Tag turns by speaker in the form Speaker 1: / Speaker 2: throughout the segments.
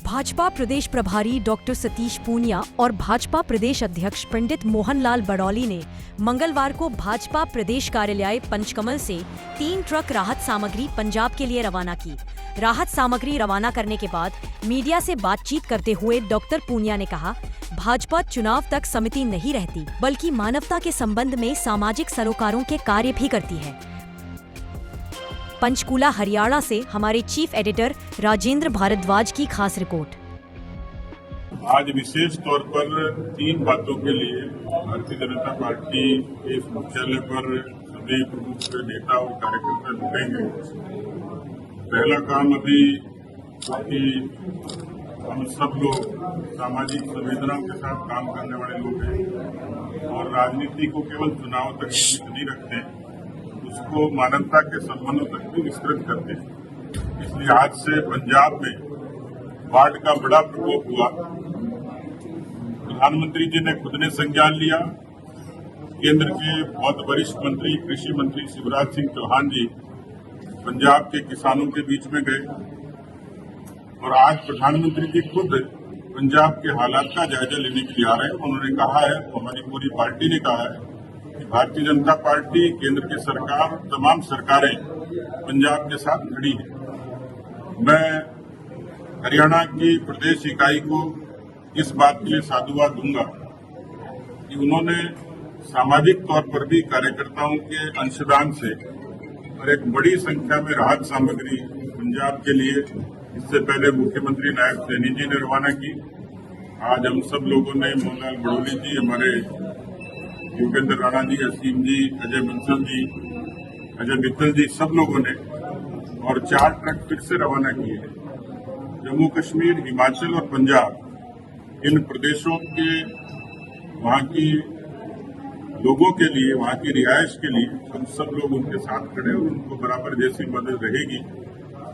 Speaker 1: भाजपा प्रदेश प्रभारी डॉक्टर सतीश पूनिया और भाजपा प्रदेश अध्यक्ष पंडित मोहनलाल बड़ौली ने मंगलवार को भाजपा प्रदेश कार्यालय पंचकमल से 3 ट्रक राहत सामग्री पंजाब के लिए रवाना की। राहत सामग्री रवाना करने के बाद मीडिया से बातचीत करते हुए डॉक्टर पूनिया ने कहा, भाजपा चुनाव तक समिति नहीं रहती, बल्कि मानवता के संबंध में सामाजिक सरोकारों के कार्य भी करती है। पंचकूला हरियाणा से हमारे चीफ एडिटर राजेंद्र भारद्वाज की खास रिपोर्ट।
Speaker 2: आज विशेष तौर पर 3 बातों के लिए भारतीय जनता पार्टी के इस मुख्यालय पर सभी प्रमुख नेता और कार्यकर्ता जुटेंगे। पहला काम अभी कि हम सब लोग सामाजिक संवेदनाओं के साथ काम करने वाले लोग हैं और राजनीति को केवल चुनाव तक सीमित नहीं रखते, उसको मानवता के संबंधों तक भी विस्तृत करते हैं। इसलिए आज से पंजाब में बाढ़ का बड़ा प्रकोप हुआ। प्रधानमंत्री जी ने खुद ने संज्ञान लिया। केंद्र के बहुत वरिष्ठ मंत्री कृषि मंत्री शिवराज सिंह चौहान जी पंजाब के किसानों के बीच में गए और आज प्रधानमंत्री जी खुद पंजाब के हालात का जायजा लेने के लिए आ रहे हैं। उन्होंने कहा है, हमारी पूरी पार्टी ने कहा है कि भारतीय जनता पार्टी, केंद्र की सरकार, तमाम सरकारें पंजाब के साथ खड़ी हैं। मैं हरियाणा की प्रदेश इकाई को इस बात के लिए साधुवाद दूंगा कि उन्होंने सामाजिक तौर पर भी कार्यकर्ताओं के अंशदान से और एक बड़ी संख्या में राहत सामग्री पंजाब के लिए इससे पहले मुख्यमंत्री नायब सैनी जी ने रवाना की। आज हम सब लोगों ने, मोहनलाल बड़ौली जी, हमारे योगेंद्र राणा जी, असीम जी, अजय बंसल जी, अजय मित्तल जी, सब लोगों ने और 4 ट्रक फिर से रवाना किए हैं। जम्मू कश्मीर, हिमाचल और पंजाब, इन प्रदेशों के वहां की लोगों के लिए, वहां की रिहायश के लिए हम सब लोग उनके साथ खड़े और उनको बराबर जैसी मदद रहेगी।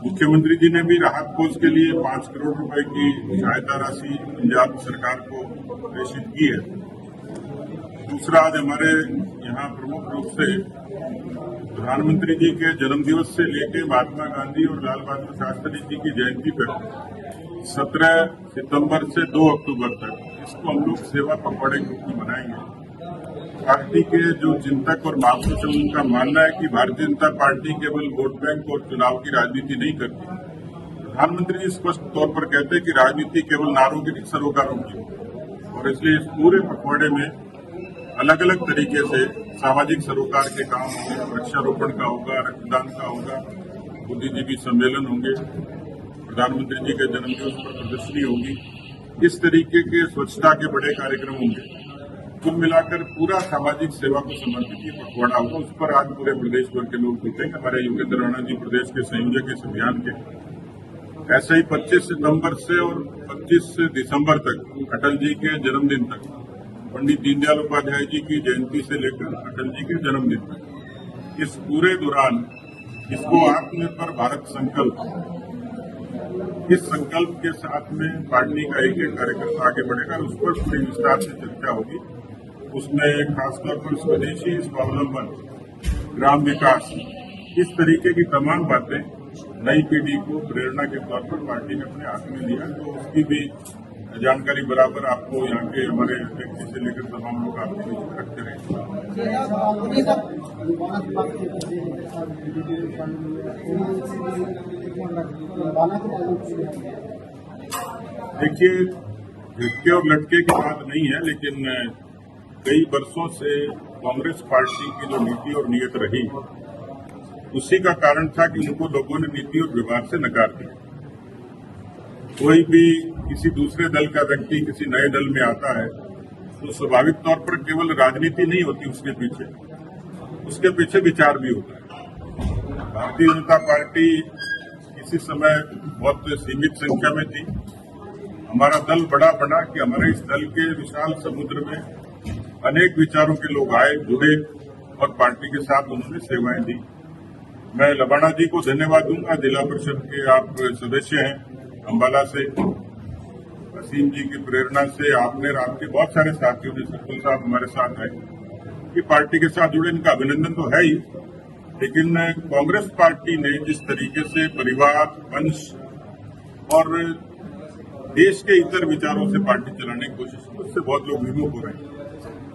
Speaker 2: मुख्यमंत्री जी ने भी राहत कोष के लिए 5 करोड़ रुपए की सहायता राशि पंजाब सरकार को प्रेषित की है। दूसरा, आज हमारे यहाँ प्रमुख रूप से प्रधानमंत्री जी के जन्मदिवस से लेकर महात्मा गांधी और लाल बहादुर शास्त्री जी की जयंती पर 17 सितंबर से 2 अक्टूबर तक इसको हम लोग सेवा पखवाड़े के रूप में मनाएंगे। पार्टी के जो चिंतक और महापुरुष हैं, उनका मानना है कि भारतीय जनता पार्टी केवल वोट बैंक और चुनाव की राजनीति नहीं करती। प्रधानमंत्री जी स्पष्ट तौर पर कहते हैं कि राजनीति केवल नारों की नहीं, सरोकारों की, और इसलिए इस पूरे पखवाड़े में अलग अलग तरीके से सामाजिक सरोकार के काम होंगे। वृक्षारोपण का होगा, रक्तदान का होगा, बुद्धिजीवी सम्मेलन होंगे, प्रधानमंत्री जी के जन्मदिवस पर प्रदर्शनी होगी। इस तरीके के स्वच्छता के बड़े कार्यक्रम होंगे। कुल मिलाकर पूरा सामाजिक सेवा को समर्पित ये पखवाड़ा होगा। उस पर आज पूरे प्रदेश भर के लोग जुटेंगे। हमारे योगेंद्र राणा जी प्रदेश के संयोजक इस अभियान के। ऐसे ही 25 सितंबर से और 25 दिसंबर तक, अटल जी के जन्मदिन तक, पंडित दीनदयाल उपाध्याय जी की जयंती से लेकर अटल जी के जन्मदिन तक, इस पूरे दौरान इसको आत्मनिर्भर भारत संकल्प, इस संकल्प के साथ में पार्टी का एक एक कार्यकर्ता आगे बढ़ेगा। उस पर पूरी विस्तार से चर्चा होगी। उसमें खासतौर पर स्वदेशी स्वावलंबन, ग्राम विकास, इस तरीके की तमाम बातें नई पीढ़ी को प्रेरणा के तौर पर पार्टी ने अपने हाथ में लिया। तो उसकी भी जानकारी बराबर आपको यहाँ के हमारे व्यक्ति से लेकर तमाम लोग आपके बीच रखते रहेंगे। देखिए, झटके और लटके की बात नहीं है, लेकिन कई वर्षों से कांग्रेस पार्टी की जो नीति और नीयत रही, उसी का कारण था कि उनको लोगों ने नीति और व्यवहार से नकार दिया। कोई भी किसी दूसरे दल का व्यक्ति किसी नए दल में आता है तो स्वाभाविक तौर पर केवल राजनीति नहीं होती, उसके पीछे विचार भी होता है। भारतीय जनता पार्टी किसी समय बहुत सीमित संख्या में थी। हमारा दल बड़ा बना कि हमारे इस दल के विशाल समुद्र में अनेक विचारों के लोग आए, जुड़े और पार्टी के साथ उन्होंने सेवाएं दी। मैं लबाना जी को धन्यवाद दूंगा, जिला परिषद के आप सदस्य हैं अम्बाला से। असीम जी की प्रेरणा से आपने और आपके बहुत सारे साथियों ने, सत्तू साहब हमारे साथ आए, कि पार्टी के साथ जुड़े, इनका अभिनंदन तो है ही। लेकिन कांग्रेस पार्टी ने जिस तरीके से परिवार, वंश और देश के इतर विचारों से पार्टी चलाने की कोशिश की, उससे बहुत लोग विमुख हो रहे हैं।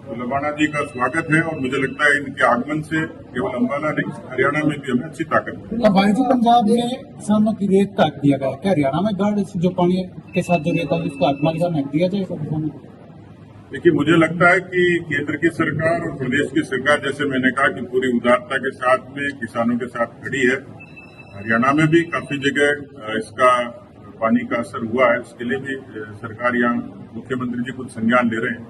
Speaker 2: तो लबाना जी का स्वागत है और मुझे लगता है इनके आगमन से केवल अम्बाला नहीं, हरियाणा में भी हमें अच्छी ताकत है।
Speaker 3: तो भाई जी, पंजाब में किसानों की रेत काट दिया गया, क्या हरियाणा में गाड़ जो पानी के साथ जो रेत है उसको आत्मा के साथ फेंक दिया जाएगा किसानों को?
Speaker 2: देखिए, मुझे लगता है कि केंद्र की सरकार और प्रदेश की सरकार, जैसे मैंने कहा कि पूरी उदारता के साथ में किसानों के साथ खड़ी है। हरियाणा में भी काफी जगह इसका पानी का असर हुआ है, उसके लिए भी सरकार यहाँ मुख्यमंत्री जी खुद संज्ञान ले रहे हैं।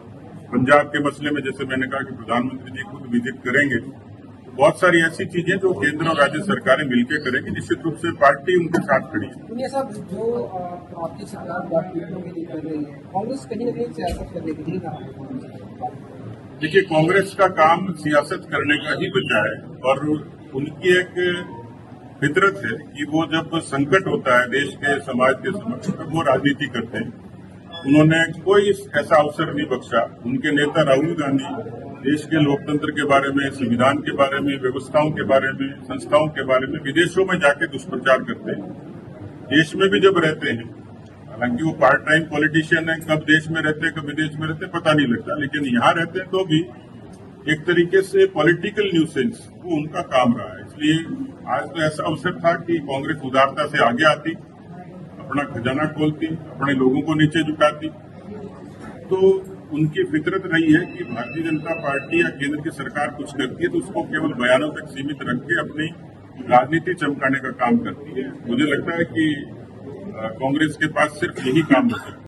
Speaker 2: पंजाब के मसले में जैसे मैंने कहा कि प्रधानमंत्री जी खुद विजिट करेंगे। तो बहुत सारी ऐसी चीजें जो केंद्र और राज्य सरकारें मिलकर करेंगी, निश्चित रूप से पार्टी उनके साथ खड़ी है।
Speaker 4: पुनिया साहब, जो आपकी सरकार बात पीड़ितों के लिए कर रही है, कांग्रेस कहीं न कहीं सियासत करने के लिए ना।
Speaker 2: देखिए, कांग्रेस का काम सियासत करने का ही बचा है और उनकी एक फितरत है कि वो जब संकट होता है देश के समाज के समक्ष, तब वो राजनीति करते हैं। उन्होंने कोई ऐसा अवसर नहीं बख्शा। उनके नेता राहुल गांधी देश के लोकतंत्र के बारे में, संविधान के बारे में, व्यवस्थाओं के बारे में, संस्थाओं के बारे में विदेशों में जाके दुष्प्रचार करते हैं। देश में भी जब रहते हैं, हालांकि वो पार्ट टाइम पॉलिटिशियन है, कब देश में रहते हैं कब विदेश में रहते हैं पता नहीं लगता, लेकिन यहाँ रहते हैं तो भी एक तरीके से पॉलिटिकल न्यूसेंस वो उनका काम रहा है। इसलिए आज तो ऐसा अवसर था कि कांग्रेस उदारता से आगे आती, अपना खजाना खोलती, अपने लोगों को नीचे झुकाती। तो उनकी फितरत रही है कि भारतीय जनता पार्टी या केंद्र की सरकार कुछ करती है तो उसको केवल बयानों तक सीमित रख के अपनी राजनीति चमकाने का काम करती है। मुझे लगता है कि कांग्रेस के पास सिर्फ यही काम हो सकता है।